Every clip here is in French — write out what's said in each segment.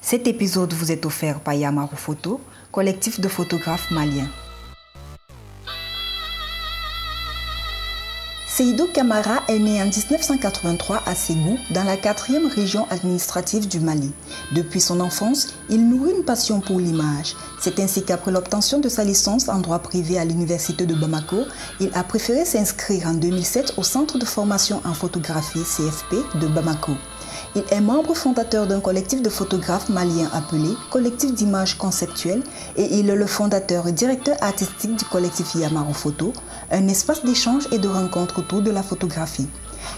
Cet épisode vous est offert par Yamaru Photo, collectif de photographes maliens. Seydou Camara est né en 1983 à Ségou, dans la 4e région administrative du Mali. Depuis son enfance, il nourrit une passion pour l'image. C'est ainsi qu'après l'obtention de sa licence en droit privé à l'université de Bamako, il a préféré s'inscrire en 2007 au centre de formation en photographie CFP de Bamako. Il est membre fondateur d'un collectif de photographes maliens appelé Collectif d'images conceptuelles et il est le fondateur et directeur artistique du collectif Yamaru Photo, un espace d'échange et de rencontre autour de la photographie.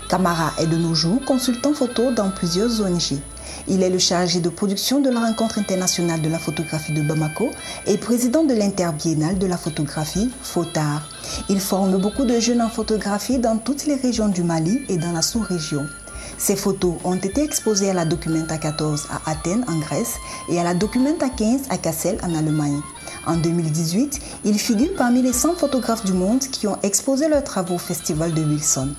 Camara est de nos jours consultant photo dans plusieurs ONG. Il est le chargé de production de la rencontre internationale de la photographie de Bamako et président de l'interbiennale de la photographie FOTAR. Il forme beaucoup de jeunes en photographie dans toutes les régions du Mali et dans la sous-région. Ces photos ont été exposées à la Documenta 14 à Athènes en Grèce et à la Documenta 15 à Kassel en Allemagne. En 2018, il figure parmi les 100 photographes du monde qui ont exposé leurs travaux au Festival de Wilson.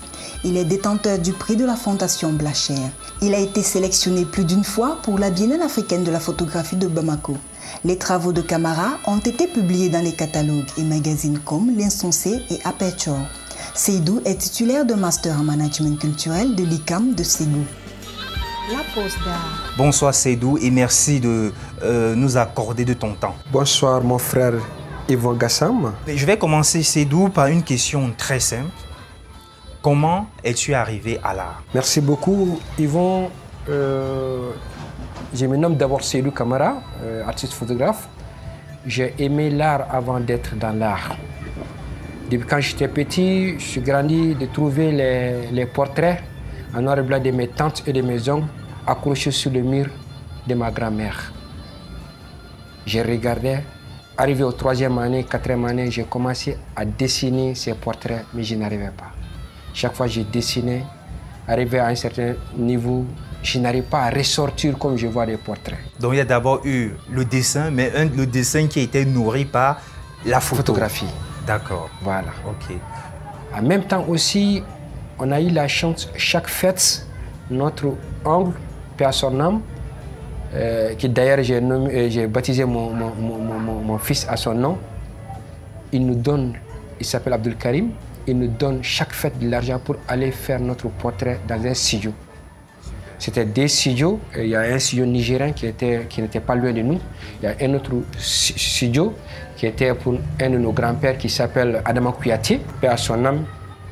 Il est détenteur du prix de la Fondation Blacher. Il a été sélectionné plus d'une fois pour la Biennale africaine de la photographie de Bamako. Les travaux de Camara ont été publiés dans les catalogues et magazines comme L'Insensé et Aperture. Seydou est titulaire de master en management culturel de l'ICAM de Ségou. La pause d'art. Bonsoir Seydou et merci de nous accorder de ton temps. Bonsoir mon frère Yvon Gassam. Je vais commencer Seydou par une question très simple. Comment es-tu arrivé à l'art? Merci beaucoup Yvon. Je me nomme d'abord Seydou Camara, artiste photographe. J'ai aimé l'art avant d'être dans l'art. Depuis quand j'étais petit, je suis grandi de trouver les portraits en noir et blanc de mes tantes et de mes oncles accrochés sur le mur de ma grand-mère. J'ai regardé. Arrivé au 3e année, 4e année, j'ai commencé à dessiner ces portraits, mais je n'arrivais pas. Chaque fois que j'ai dessiné, arrivé à un certain niveau, je n'arrive pas à ressortir comme je vois des portraits. Donc il y a d'abord eu le dessin, mais le dessin qui a été nourri par la photographie. D'accord. Voilà. Ok. En même temps aussi, on a eu la chance, chaque fête, notre oncle, paix à son âme, qui d'ailleurs j'ai baptisé mon fils à son nom, il nous donne, il s'appelle Abdul Karim, il nous donne chaque fête de l'argent pour aller faire notre portrait dans un studio. C'était des studios, il y a un studio nigérien qui n'était pas loin de nous, il y a un autre studio qui était pour un de nos grands-pères qui s'appelle Adama Kouyaté, père à son âme,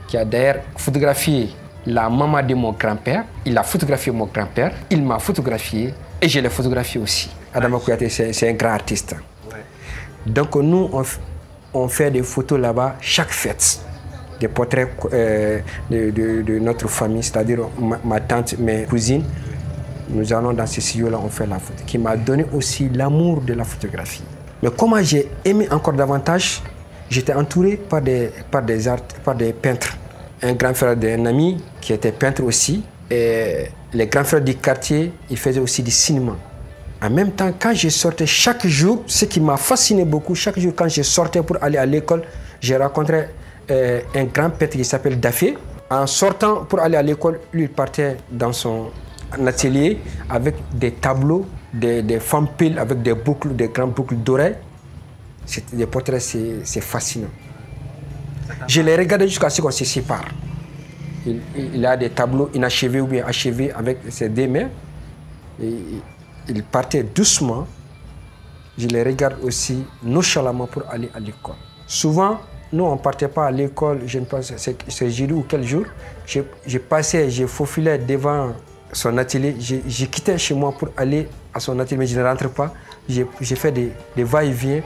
qui a d'ailleurs photographié la maman de mon grand-père. Il a photographié mon grand-père, il m'a photographié et je l'ai photographié aussi. Adama Kouyaté, c'est un grand artiste. Ouais. Donc nous, on fait des photos là-bas chaque fête. Des portraits de notre famille, c'est-à-dire ma tante, mes cousines. Nous allons dans ces studios-là, on fait la photo, qui m'a donné aussi l'amour de la photographie. Mais comment j'ai aimé encore davantage, j'étais entouré par des peintres. Un grand frère d'un ami qui était peintre aussi. Et les grands frères du quartier, ils faisaient aussi du cinéma. En même temps, quand je sortais chaque jour, ce qui m'a fasciné beaucoup, chaque jour quand je sortais pour aller à l'école, j'ai rencontré un grand peintre qui s'appelle Dafé. En sortant pour aller à l'école, lui il partait dans son atelier avec des tableaux, des femmes piles avec des boucles, des grandes boucles d'oreilles. Des portraits, c'est fascinant. Je les regardais jusqu'à ce qu'on se sépare. Il a des tableaux inachevés ou bien achevés avec ses deux mains. Et il partait doucement. Je les regarde aussi nonchalamment pour aller à l'école. Souvent, nous, on ne partait pas à l'école, je ne pense que c'est jeudi ou quel jour. Je passais, je faufilais devant son atelier. Je quittais chez moi pour aller à son atelier, mais je ne rentre pas. J'ai fait des va-et-vient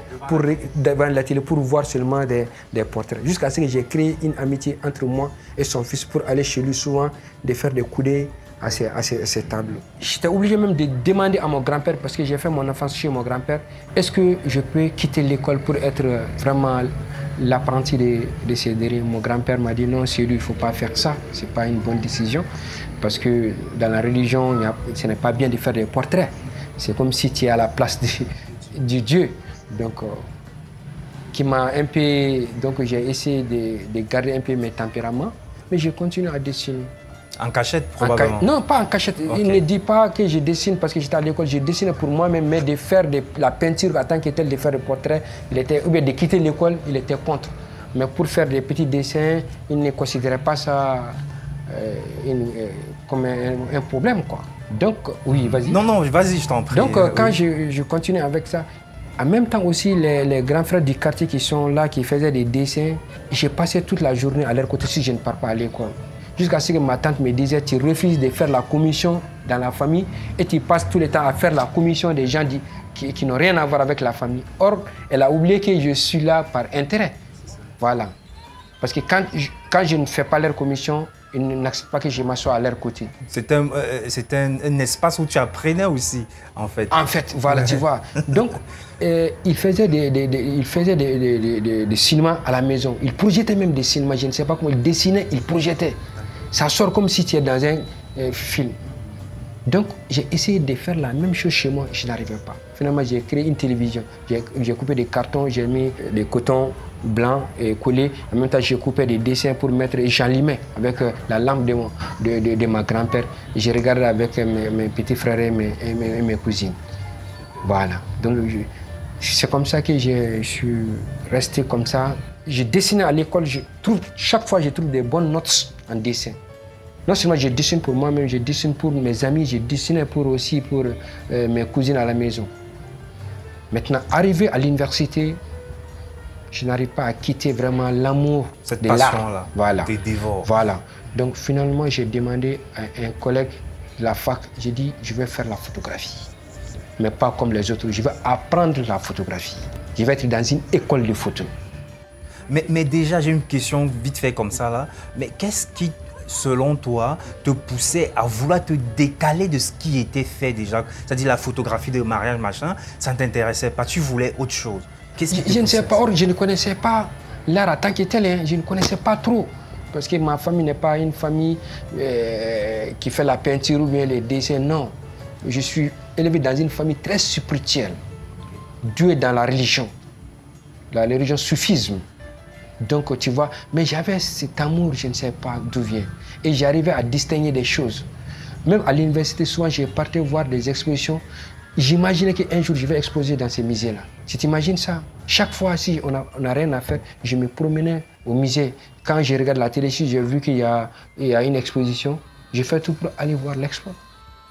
devant l'atelier pour voir seulement des portraits. Jusqu'à ce que j'ai créé une amitié entre moi et son fils pour aller chez lui souvent, de faire des coups d'œil à ces tableaux. J'étais obligé même de demander à mon grand-père, parce que j'ai fait mon enfance chez mon grand-père, est-ce que je peux quitter l'école pour être vraiment l'apprenti de ces derniers? Mon grand-père m'a dit non, c'est lui, il ne faut pas faire ça. Ce n'est pas une bonne décision, parce que dans la religion, ce n'est pas bien de faire des portraits. C'est comme si tu es à la place du Dieu. Donc, qui m'a un peu... Donc, j'ai essayé de garder un peu mes tempéraments, mais je continue à dessiner. En cachette, probablement. Non, pas en cachette. Okay. Il ne dit pas que je dessine parce que j'étais à l'école. Je dessinais pour moi-même, mais de faire la peinture en tant que tel, de faire des portraits, ou bien de quitter l'école, il était contre. Mais pour faire des petits dessins, il ne considérait pas ça comme un problème, quoi. Donc, oui, vas-y. Non, vas-y, je t'en prie. Donc, quand je continue avec ça, en même temps aussi, les grands frères du quartier qui sont là, qui faisaient des dessins, j'ai passé toute la journée à leur côté si je ne pars pas à l'école. Jusqu'à ce que ma tante me disait, tu refuses de faire la commission dans la famille et tu passes tout le temps à faire la commission des gens qui n'ont rien à voir avec la famille. Or, elle a oublié que je suis là par intérêt. Voilà. Parce que quand je ne fais pas leur commission, ils n'acceptent pas que je m'assoie à leur côté. C'est un espace où tu apprenais aussi, en fait. En fait, voilà, tu vois. Donc, il faisait des cinémas à la maison. Il projetait même des cinémas, je ne sais pas comment. Il dessinait, il projetait. Ça sort comme si tu es dans un film. Donc, j'ai essayé de faire la même chose chez moi, je n'arrivais pas. Finalement, j'ai créé une télévision. J'ai coupé des cartons, j'ai mis des cotons blancs et collés. En même temps, j'ai coupé des dessins pour mettre, et j'enlimais avec la lampe de ma grand-père. J'ai regardé avec mes petits frères et mes cousines. Voilà. Donc, c'est comme ça que je suis resté comme ça. Je dessinais à l'école, chaque fois je trouve des bonnes notes en dessin. Non seulement je dessine pour moi-même, je dessine pour mes amis, je dessinais aussi pour mes cousines à la maison. Maintenant, arrivé à l'université, je n'arrive pas à quitter vraiment l'amour de l'art. Voilà. Des dévores. Voilà. Donc finalement, j'ai demandé à un collègue de la fac, j'ai dit, je vais faire la photographie. Mais pas comme les autres, je vais apprendre la photographie. Je vais être dans une école de photo. Mais déjà, j'ai une question vite fait comme ça là. Mais qu'est-ce qui, selon toi, te poussait à vouloir te décaler de ce qui était fait déjà? C'est-à-dire la photographie de mariage, machin, ça ne t'intéressait pas, tu voulais autre chose. Je ne sais pas, or je ne connaissais pas l'art en tant que tel, hein. Je ne connaissais pas trop. Parce que ma famille n'est pas une famille qui fait la peinture ou bien les dessins, non. Je suis élevé dans une famille très spirituelle. Dieu est dans la religion soufisme. Donc tu vois, mais j'avais cet amour, je ne sais pas d'où vient. Et j'arrivais à distinguer des choses. Même à l'université, souvent, je partais voir des expositions. J'imaginais qu'un jour, je vais exposer dans ces musées-là. Tu t'imagines ça? Chaque fois, si on n'a rien à faire, je me promenais au musée. Quand je regarde la télé, si j'ai vu qu'il y a une exposition, je fais tout pour aller voir l'expo.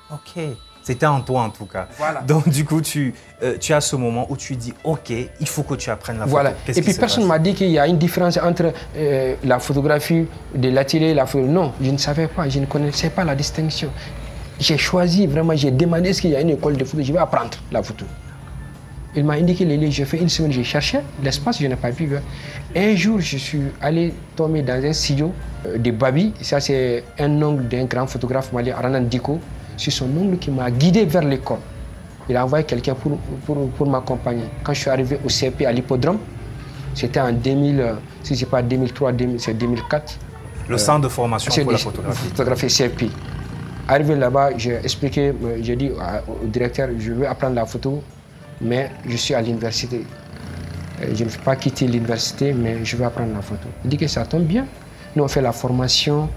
Ok. C'était en toi, en tout cas. Voilà. Donc, du coup, tu as ce moment où tu dis, OK, il faut que tu apprennes la photo. Voilà. Et puis, personne ne m'a dit qu'il y a une différence entre la photographie de l'atelier et la photo. Non, je ne savais pas, je ne connaissais pas la distinction. J'ai choisi, vraiment, j'ai demandé est-ce qu'il y a une école de photo, je vais apprendre la photo. Il m'a indiqué les lieux, j'ai fait une semaine, j'ai cherché l'espace, je n'ai pas pu. Un jour, je suis allé tomber dans un studio de Babi. Ça, c'est un oncle d'un grand photographe malien, Aranan Diko. C'est son oncle qui m'a guidé vers l'école. Il a envoyé quelqu'un pour m'accompagner. Quand je suis arrivé au CP à l'hippodrome, c'était en 2000, si ce n'est pas 2003, c'est 2004. Le centre de formation pour la photographie. Photographie CP. Arrivé là-bas, j'ai expliqué, j'ai dit au directeur, je veux apprendre la photo, mais je suis à l'université. Je ne vais pas quitter l'université, mais je veux apprendre la photo. Il dit que ça tombe bien. Nous, on fait la formation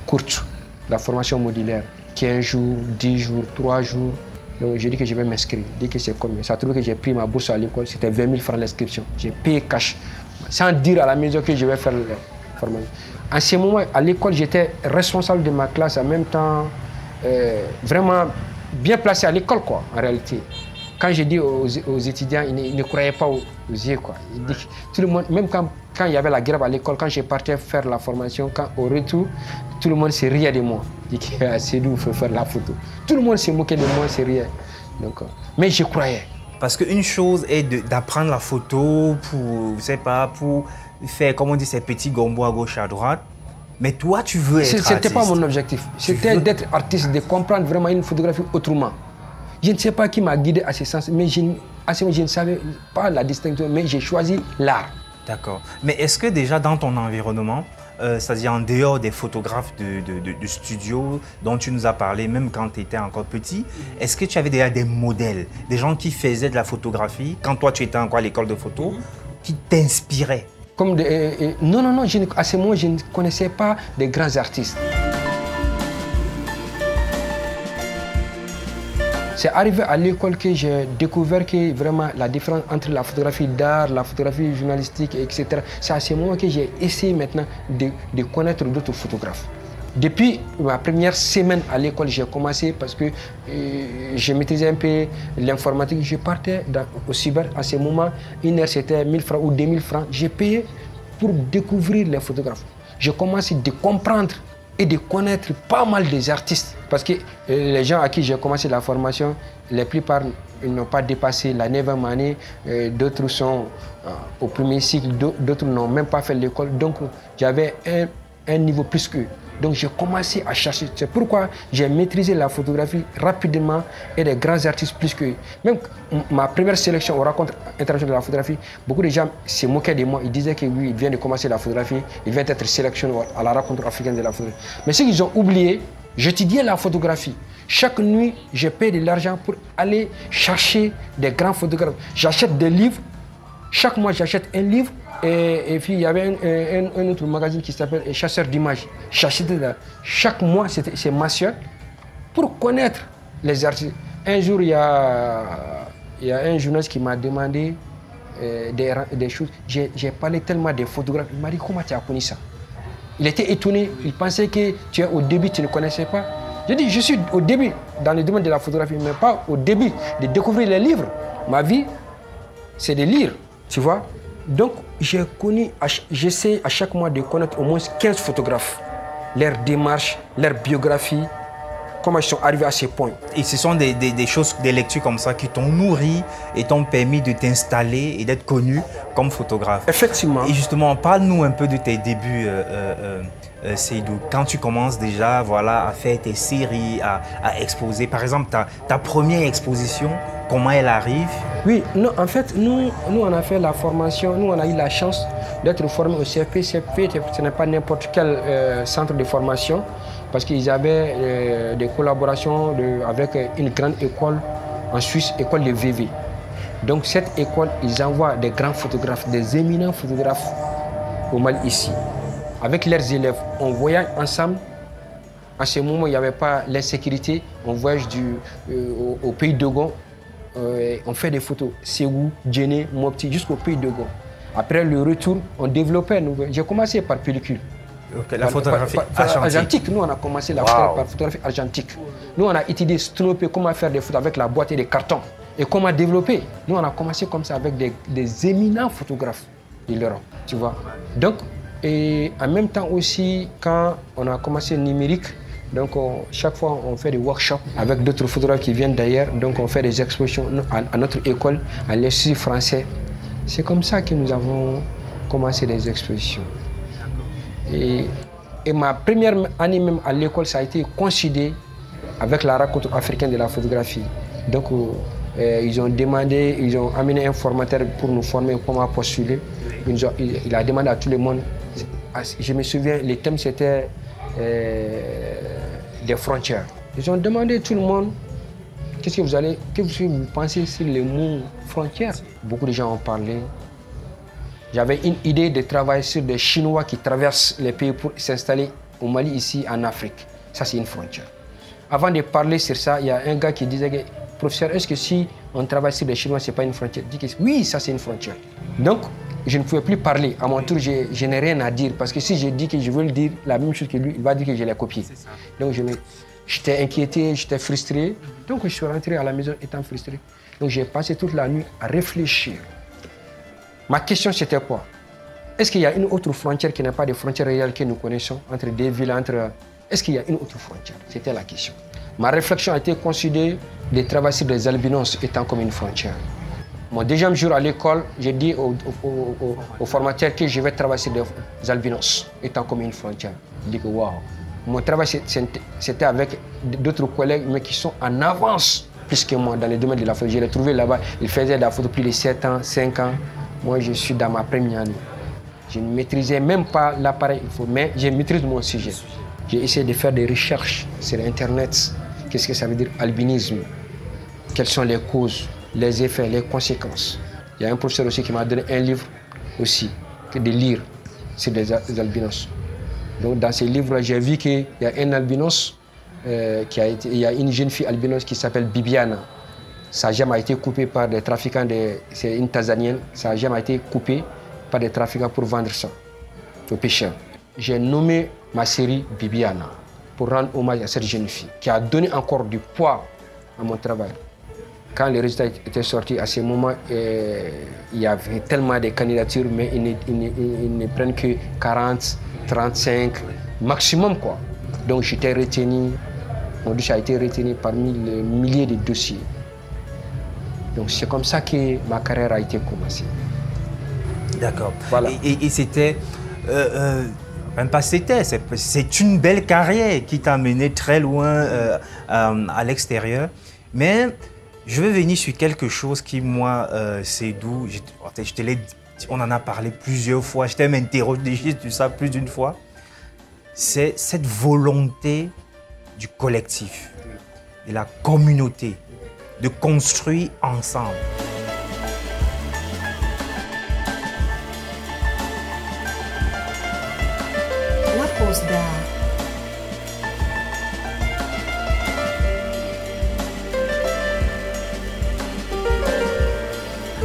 courte, la formation modulaire. 15 jours, 10 jours, 3 jours. Donc j'ai dit que je vais m'inscrire. J'ai dit que c'est combien. Ça a trouvé que j'ai pris ma bourse à l'école, c'était 20 000 francs l'inscription. J'ai payé cash, sans dire à la maison que je vais faire la formation. En ce moment, à l'école, j'étais responsable de ma classe, en même temps, vraiment bien placé à l'école, quoi, en réalité. Quand j'ai dit aux étudiants, ils ne croyaient pas aux yeux, quoi. Ils disent, tout le monde, même quand il y avait la grève à l'école, quand je partais faire la formation, au retour, tout le monde se riait de moi. Ils disaient, c'est nous, il faut faire la photo. Tout le monde se moquait de moi, se riait. Donc, mais je croyais. Parce qu'une chose est d'apprendre la photo pour, je sais pas, pour faire, comme on dit, ces petits gombos à gauche, à droite. Mais toi, tu veux être artiste. C'était pas mon objectif. C'était d'être artiste, de comprendre vraiment une photographie autrement. Je ne sais pas qui m'a guidé à ce sens, mais je ne savais pas la distinction, mais j'ai choisi l'art. D'accord. Mais est-ce que déjà dans ton environnement, c'est-à-dire en dehors des photographes de studio dont tu nous as parlé, même quand tu étais encore petit, est-ce que tu avais déjà des modèles, des gens qui faisaient de la photographie, quand toi tu étais encore à l'école de photo, qui t'inspiraient? Non, à ce moment, je ne connaissais pas des grands artistes. C'est arrivé à l'école que j'ai découvert que vraiment la différence entre la photographie d'art, la photographie journalistique, etc. C'est à ce moment que j'ai essayé maintenant de connaître d'autres photographes. Depuis ma première semaine à l'école, j'ai commencé parce que je maîtrisais un peu l'informatique. Je partais au cyber. À ce moment, une heure c'était 1000 francs ou 2000 francs. J'ai payé pour découvrir les photographes. J'ai commencé à comprendre et de connaître pas mal des artistes. Parce que les gens à qui j'ai commencé la formation, la plupart n'ont pas dépassé la 9e année, d'autres sont au premier cycle, d'autres n'ont même pas fait l'école. Donc j'avais un niveau plus qu'eux. Donc j'ai commencé à chercher. C'est pourquoi j'ai maîtrisé la photographie rapidement et des grands artistes plus que. Même ma première sélection au rencontre internationale de la photographie, beaucoup de gens se moquaient de moi. Ils disaient que oui, il vient de commencer la photographie, il vient d'être sélectionné à la rencontre africaine de la photographie. Mais ce qu'ils ont oublié, j'étudiais la photographie. Chaque nuit, je paye de l'argent pour aller chercher des grands photographes. J'achète des livres. Chaque mois, j'achète un livre. Et puis il y avait un autre magazine qui s'appelle Chasseur d'images. Chaque mois, c'est mensuel pour connaître les artistes. Un jour, il y a un journaliste qui m'a demandé des choses. J'ai parlé tellement des photographes. Il m'a dit, comment tu as connu ça? Il était étonné. Il pensait que au début, tu ne connaissais pas. J'ai dit, je suis au début dans le domaine de la photographie, mais pas au début de découvrir les livres. Ma vie, c'est de lire, tu vois. Donc, j'essaie à chaque mois de connaître au moins 15 photographes, leur démarche, leur biographie, comment ils sont arrivés à ces points. Et ce sont des choses, des lectures comme ça qui t'ont nourri et t'ont permis de t'installer et d'être connu comme photographe. Effectivement. Et justement, parle-nous un peu de tes débuts, Seydou. Quand tu commences déjà à faire tes séries, à exposer, par exemple, ta première exposition, comment elle arrive? Oui, non, en fait, nous, on a fait la formation, nous, on a eu la chance d'être formés au CFP. CFP, ce n'est pas n'importe quel centre de formation, parce qu'ils avaient des collaborations avec une grande école en Suisse, école de VV. Donc, cette école, ils envoient des grands photographes, des éminents photographes au Mali ici. Avec leurs élèves, on voyage ensemble. À ce moment, il n'y avait pas l'insécurité. On voyage au pays de Gon. On fait des photos, Ségou, Djéné, Mopti, jusqu'au pays de Gon. Après le retour, on développait. J'ai commencé par pellicule. Okay, la photographie argentique. Nous, on a commencé par photographie argentique. Nous, on a étudié comment faire des photos avec la boîte et les cartons. Et comment développer. Nous, on a commencé comme ça avec des éminents photographes de l'Europe, tu vois. Donc, et en même temps aussi, quand on a commencé le numérique, donc chaque fois on fait des workshops avec d'autres photographes qui viennent d'ailleurs. Donc on fait des expositions à notre école, à l'Institut français. C'est comme ça que nous avons commencé les expositions. Et ma première année même à l'école, ça a été coïncidé avec la rencontre africaine de la photographie. Donc ils ont amené un formateur pour nous former, comment postuler. Il a demandé à tout le monde. Je me souviens, le thème c'était des frontières. Ils ont demandé à tout le monde qu'est-ce que vous pensez sur le mot frontière. Beaucoup de gens ont parlé. J'avais une idée de travailler sur des Chinois qui traversent les pays pour s'installer au Mali, ici en Afrique. Ça, c'est une frontière. Avant de parler sur ça, il y a un gars qui disait, professeur, est-ce que si on travaille sur les Chinois, ce n'est pas une frontière? Il dit que oui, ça c'est une frontière. Donc, je ne pouvais plus parler. À mon tour, je n'ai rien à dire. Parce que si je dis que je veux le dire la même chose que lui, il va dire que je l'ai copié. Donc, j'étais inquiété, j'étais frustré. Donc, je suis rentré à la maison étant frustré. Donc, j'ai passé toute la nuit à réfléchir. Ma question, c'était quoi? Est-ce qu'il y a une autre frontière qui n'est pas des frontières réelles que nous connaissons entre des villes, Est-ce qu'il y a une autre frontière? C'était la question. Ma réflexion a été considérée de travailler sur des albinos étant comme une frontière. Mon deuxième jour à l'école, j'ai dit au formateur que je vais travailler sur des albinos étant comme une frontière. Il dit que waouh. Mon travail, c'était avec d'autres collègues, mais qui sont en avance plus que moi dans le domaine de la photo. Je l'ai trouvé là-bas, ils faisaient de la photo plus de 7 ans, 5 ans. Moi, je suis dans ma première année. Je ne maîtrisais même pas l'appareil, mais je maîtrise mon sujet. J'ai essayé de faire des recherches sur Internet. Qu'est-ce que ça veut dire albinisme? Quelles sont les causes, les effets, les conséquences? Il y a un professeur aussi qui m'a donné un livre aussi, de lire sur des albinos. Donc dans ces livres-là, j'ai vu qu'il y a un albinos, il y a une jeune fille albinos qui s'appelle Bibiana. Sa gemme a été coupée par des trafiquants, c'est une Tanzanienne, sa gemme a été coupée par des trafiquants pour vendre ça aux pêcheurs. J'ai nommé ma série Bibiana pour rendre hommage à cette jeune fille qui a donné encore du poids à mon travail. Quand les résultats étaient sortis, à ce moment, il y avait tellement de candidatures, mais ils ne prennent que 40, 35, maximum quoi. Donc j'étais retenu, mon dossier a été retenu parmi les milliers de dossiers. Donc c'est comme ça que ma carrière a été commencée. D'accord. Voilà. Et c'était, même pas c'était, c'est une belle carrière qui t'a mené très loin à l'extérieur. Mais je veux venir sur quelque chose qui, moi, c'est d'où, on en a parlé plusieurs fois, je t'ai même interrogé sur ça plus d'une fois. C'est cette volonté du collectif, de la communauté, de construire ensemble. La pause d'art.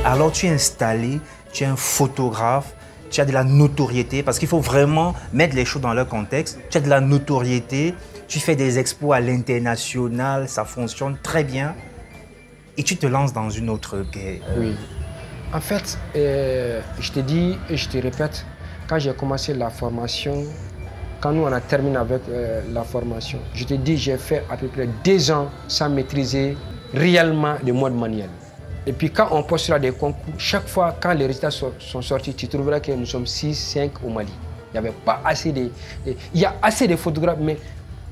Alors tu es installé, tu es un photographe, tu as de la notoriété, parce qu'il faut vraiment mettre les choses dans leur contexte. Tu as de la notoriété, tu fais des expos à l'international, ça fonctionne très bien. Et tu te lances dans une autre guerre. Oui. En fait, je te dis et je te répète, quand j'ai commencé la formation, quand nous on a terminé avec la formation, je te dis j'ai fait à peu près 2 ans sans maîtriser réellement le mode manuel. Et puis quand on postulera des concours, chaque fois quand les résultats sont sortis, tu trouveras que nous sommes 6, 5 au Mali. Il n'y avait pas assez de... Il y a assez de photographes, mais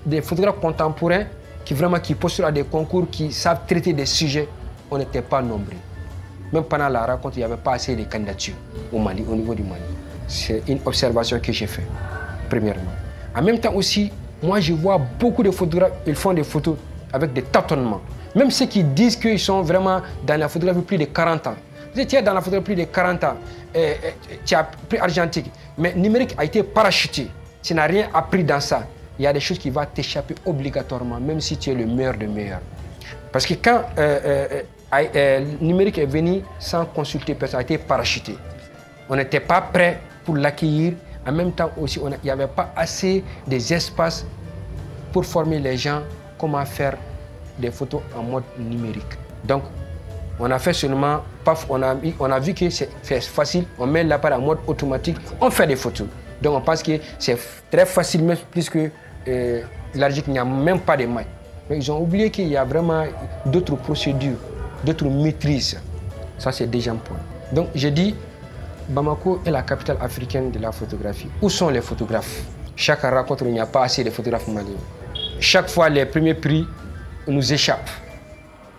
des photographes contemporains qui postulent à des concours, qui savent traiter des sujets, on n'était pas nombreux. Même pendant la rencontre, il n'y avait pas assez de candidatures au Mali, au niveau du Mali. C'est une observation que j'ai faite, premièrement. En même temps aussi, moi je vois beaucoup de photographes, ils font des photos avec des tâtonnements. Même ceux qui disent qu'ils sont vraiment dans la photographie plus de 40 ans. Tu es dans la photographie plus de 40 ans, tu as pris argentique, mais numérique a été parachuté. Tu n'as rien appris dans ça. Il y a des choses qui vont t'échapper obligatoirement, même si tu es le meilleur des meilleurs. Parce que quand numérique est venu sans consulter personne, a été parachuté. On n'était pas prêt pour l'accueillir. En même temps aussi, il n'y avait pas assez d'espace pour former les gens comment faire des photos en mode numérique. Donc, on a fait seulement, paf, on a vu que c'est facile, on met l'appareil en mode automatique, on fait des photos. Donc, on pense que c'est très facile, même plus que l'argentique, il n'y a même pas de mailles. Mais ils ont oublié qu'il y a vraiment d'autres procédures, d'autres maîtrises. Ça, c'est déjà un point. Donc, j'ai dit, Bamako est la capitale africaine de la photographie. Où sont les photographes? Chaque rencontre, il n'y a pas assez de photographes maliens. Chaque fois, les premiers prix nous échappent.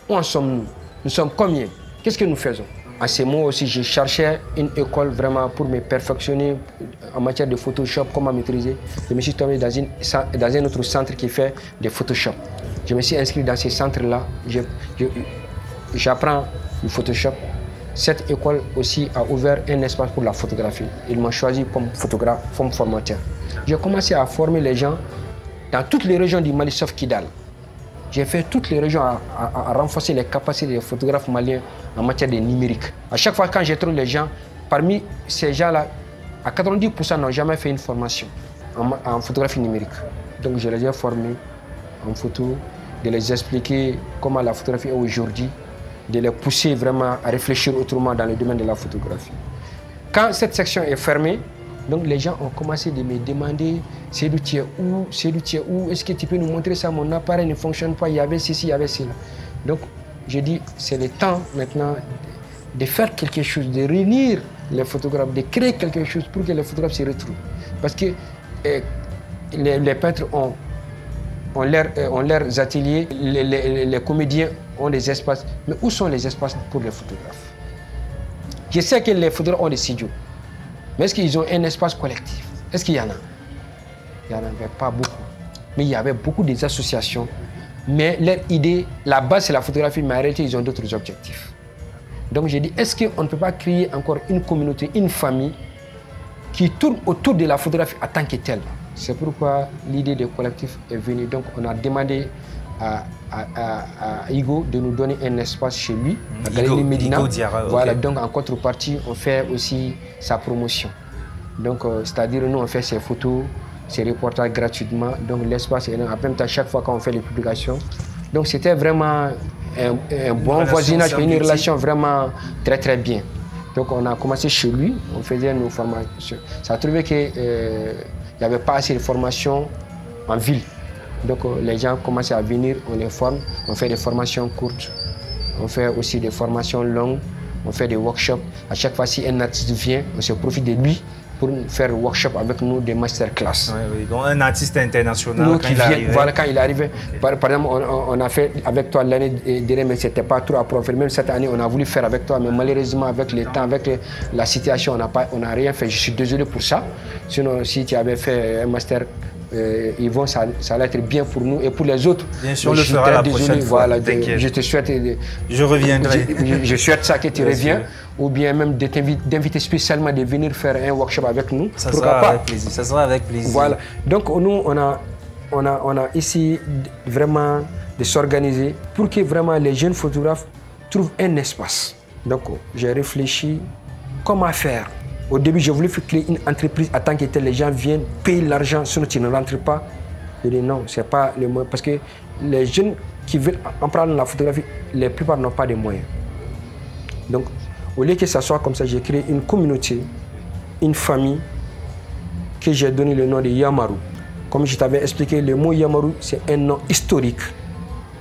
Où en sommes-nous? Nous sommes combien? Qu'est-ce que nous faisons? À ce moment aussi, je cherchais une école vraiment pour me perfectionner en matière de Photoshop, comment maîtriser. Je me suis tombé dans un autre centre qui fait des Photoshop. Je me suis inscrit dans ce centre-là. J'apprends le Photoshop. Cette école aussi a ouvert un espace pour la photographie. Ils m'ont choisi comme photographe, comme formateur. J'ai commencé à former les gens dans toutes les régions du Mali, sauf Kidal. J'ai fait toutes les régions à renforcer les capacités des photographes maliens en matière de numérique. À chaque fois quand je trouve les gens, parmi ces gens-là, à 90% n'ont jamais fait une formation en photographie numérique. Donc je les ai formés en photo, de les expliquer comment la photographie est aujourd'hui, de les pousser vraiment à réfléchir autrement dans le domaine de la photographie. Quand cette section est fermée, donc les gens ont commencé de me demander « C'est d'où tu es où? C'est d'où tu es où? Est-ce que tu peux nous montrer ça? Mon appareil ne fonctionne pas, il y avait ceci, il y avait cela. » Donc j'ai dit « C'est le temps maintenant de faire quelque chose, de réunir les photographes, de créer quelque chose pour que les photographes se retrouvent. » Parce que les peintres ont leurs ateliers, les comédiens ont des espaces. Mais où sont les espaces pour les photographes? Je sais que les photographes ont des studios. Mais est-ce qu'ils ont un espace collectif? Est-ce qu'il y en a? Il n'y en avait pas beaucoup. Mais il y avait beaucoup d'associations. Mais leur idée, la base c'est la photographie, mais en réalité ils ont d'autres objectifs. Donc j'ai dit, est-ce qu'on ne peut pas créer encore une communauté, une famille qui tourne autour de la photographie en tant que telle? C'est pourquoi l'idée des collectifs est venue. Donc on a demandé à Igo de nous donner un espace chez lui, à Galerie Médina. Voilà, donc en contrepartie, on fait aussi sa promotion. Donc, c'est-à-dire, nous, on fait ses photos, ses reportages gratuitement. Donc, l'espace est énorme. En même temps, chaque fois qu'on fait les publications. Donc, c'était vraiment un bon voisinage, une relation vraiment très, très bien. Donc, on a commencé chez lui, on faisait nos formations. Ça a trouvé qu'il n'y avait pas assez de formations en ville. Donc, les gens commençaient à venir, on les forme, on fait des formations courtes, on fait aussi des formations longues, on fait des workshops. À chaque fois, si un artiste vient, on se profite de lui pour faire workshop avec nous, des masterclass. Oui, donc un artiste international quand il arrive. Voilà, quand il arrivait. Par exemple, on a fait avec toi l'année dernière, mais ce n'était pas trop approfondi. Même cette année, on a voulu faire avec toi, mais malheureusement, avec le temps, avec la situation, on n'a rien fait. Je suis désolé pour ça. Sinon, si tu avais fait un master, Yvon, ça allait être bien pour nous et pour les autres. Bien sûr, on le fera la prochaine fois. Voilà, je te souhaite. Je reviendrai. Je souhaite ça que tu reviens. Ou bien même d'inviter spécialement de venir faire un workshop avec nous. Ça sera avec plaisir. Ça sera avec plaisir. Voilà. Donc nous, on a ici vraiment de s'organiser pour que vraiment les jeunes photographes trouvent un espace. Donc j'ai réfléchi comment faire. Au début, j'ai voulu créer une entreprise en tant que tel. Les gens viennent payer l'argent, sinon tu ne rentres pas. Je dis non, c'est pas le moyen. Parce que les jeunes qui veulent apprendre la photographie, la plupart n'ont pas de moyens. Donc, au lieu que ça soit comme ça, j'ai créé une communauté, une famille, que j'ai donné le nom de Yamaru. Comme je t'avais expliqué, le mot Yamaru, c'est un nom historique.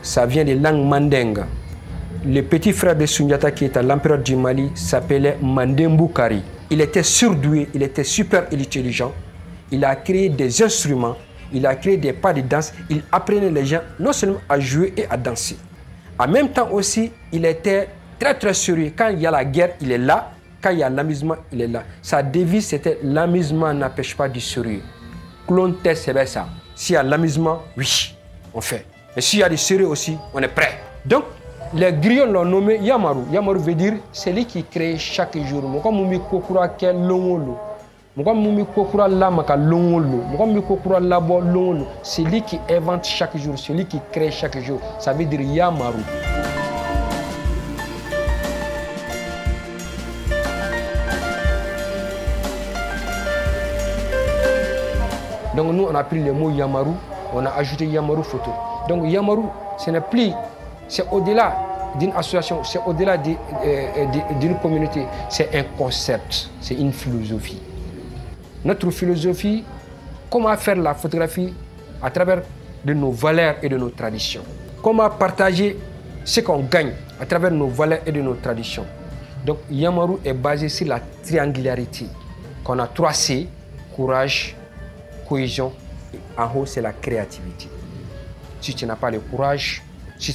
Ça vient de langue mandingue. Le petit frère de Sundiata, qui était l'empereur du Mali, s'appelait Mandembu Kari. Il était surdoué, il était super intelligent. Il a créé des instruments, il a créé des pas de danse. Il apprenait les gens non seulement à jouer et à danser. En même temps aussi, il était très très sérieux. Quand il y a la guerre, il est là. Quand il y a l'amusement, il est là. Sa devise, c'était l'amusement n'empêche pas du sérieux. Clone test, c'est ça. S'il y a l'amusement, oui, on fait. Mais s'il y a du sérieux aussi, on est prêt. Donc, les griots l'ont nommé Yamaru. Yamaru veut dire celui qui crée chaque jour. Celui qui invente chaque jour, celui qui crée chaque jour. Ça veut dire Yamaru. Donc nous, on a pris le mot Yamaru, on a ajouté Yamaru photo. Donc Yamaru, ce n'est plus, c'est au-delà d'une association, c'est au-delà d'une communauté, c'est un concept, c'est une philosophie. Notre philosophie, comment faire la photographie à travers de nos valeurs et de nos traditions. Comment partager ce qu'on gagne à travers nos valeurs et de nos traditions. Donc Yamaru est basé sur la triangularité, qu'on a 3 C, courage, cohésion, et en haut c'est la créativité. Si tu n'as pas le courage, si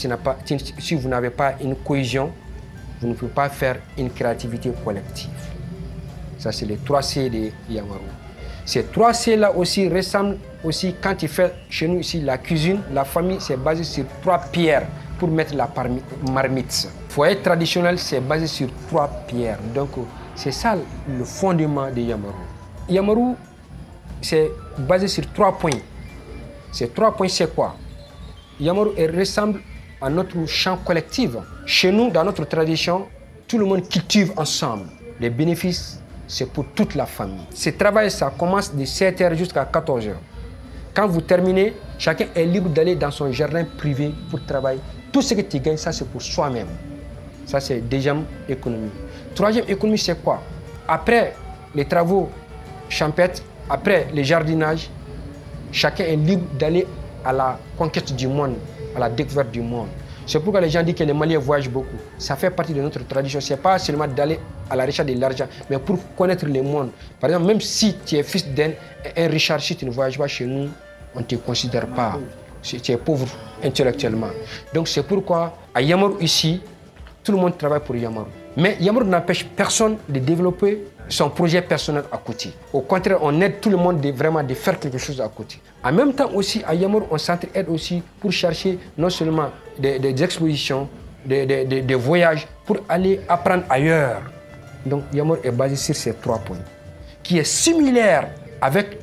vous n'avez pas une cohésion, vous ne pouvez pas faire une créativité collective. Ça c'est les 3 C de Yamaru. Ces 3 C là aussi ressemblent aussi quand tu fais chez nous ici la cuisine, la famille c'est basé sur 3 pierres pour mettre la marmite. Le foyer traditionnel c'est basé sur 3 pierres. Donc c'est ça le fondement de Yamaru. Yamaru c'est basé sur 3 points. Ces 3 points, c'est quoi? Yamaru ressemble à notre champ collectif. Chez nous, dans notre tradition, tout le monde cultive ensemble. Les bénéfices, c'est pour toute la famille. Ce travail, ça commence de 7h jusqu'à 14h. Quand vous terminez, chacun est libre d'aller dans son jardin privé pour travailler. Tout ce que tu gagnes, ça c'est pour soi-même. Ça c'est deuxième économie. Troisième économie, c'est quoi? Après les travaux champêtres, après le jardinage, chacun est libre d'aller à la conquête du monde, à la découverte du monde. C'est pourquoi les gens disent que les Maliens voyagent beaucoup. Ça fait partie de notre tradition. Ce n'est pas seulement d'aller à la recherche de l'argent, mais pour connaître le monde. Par exemple, même si tu es fils d'un Richard, si tu ne voyages pas chez nous, on ne te considère pas. Tu es pauvre intellectuellement. Donc c'est pourquoi à Yamaru ici, tout le monde travaille pour Yamaru. Mais Yamaru n'empêche personne de développer son projet personnel à côté. Au contraire, on aide tout le monde vraiment de faire quelque chose à côté. En même temps aussi, à Yamaru, on s'entraide aussi pour chercher non seulement des expositions, des voyages, pour aller apprendre ailleurs. Donc Yamaru est basé sur ces 3 points, qui est similaire avec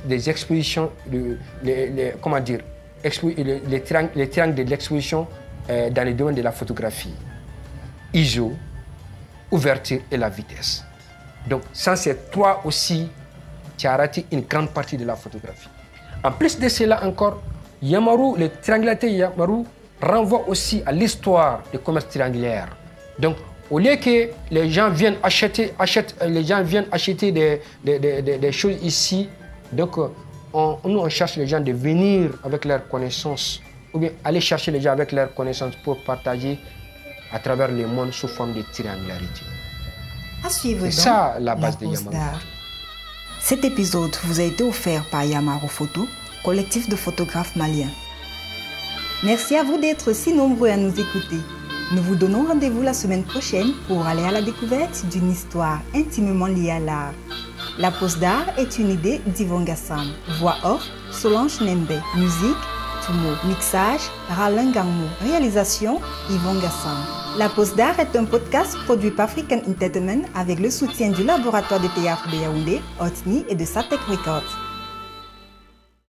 des expositions, comment dire, les triangles de l'exposition dans le domaine de la photographie. ISO, ouverture et la vitesse. Donc, sans ces trois aussi, tu as raté une grande partie de la photographie. En plus de cela encore, Yamaru, le triangulateur Yamaru renvoie aussi à l'histoire du commerce triangulaire. Donc, au lieu que les gens viennent acheter des choses ici, donc nous on cherche les gens de venir avec leurs connaissances, ou bien aller chercher les gens avec leurs connaissances pour partager à travers le monde sous forme de triangularité. À suivre donc, c'est ça la base de pause Yamaru. d'art. Cet épisode vous a été offert par Yamaru Photo, collectif de photographes maliens. Merci à vous d'être si nombreux à nous écouter. Nous vous donnons rendez-vous la semaine prochaine pour aller à la découverte d'une histoire intimement liée à l'art. La pause d'art est une idée d'Yvon Gassam. Voix off, Solange Nembe. Musique, Tumo. Mixage, Ralin Gangmo. Réalisation, Yvon Gassam. La pause d'art est un podcast produit par African Entertainment avec le soutien du laboratoire de théâtre de Yaoundé, Otni et de Satek Records.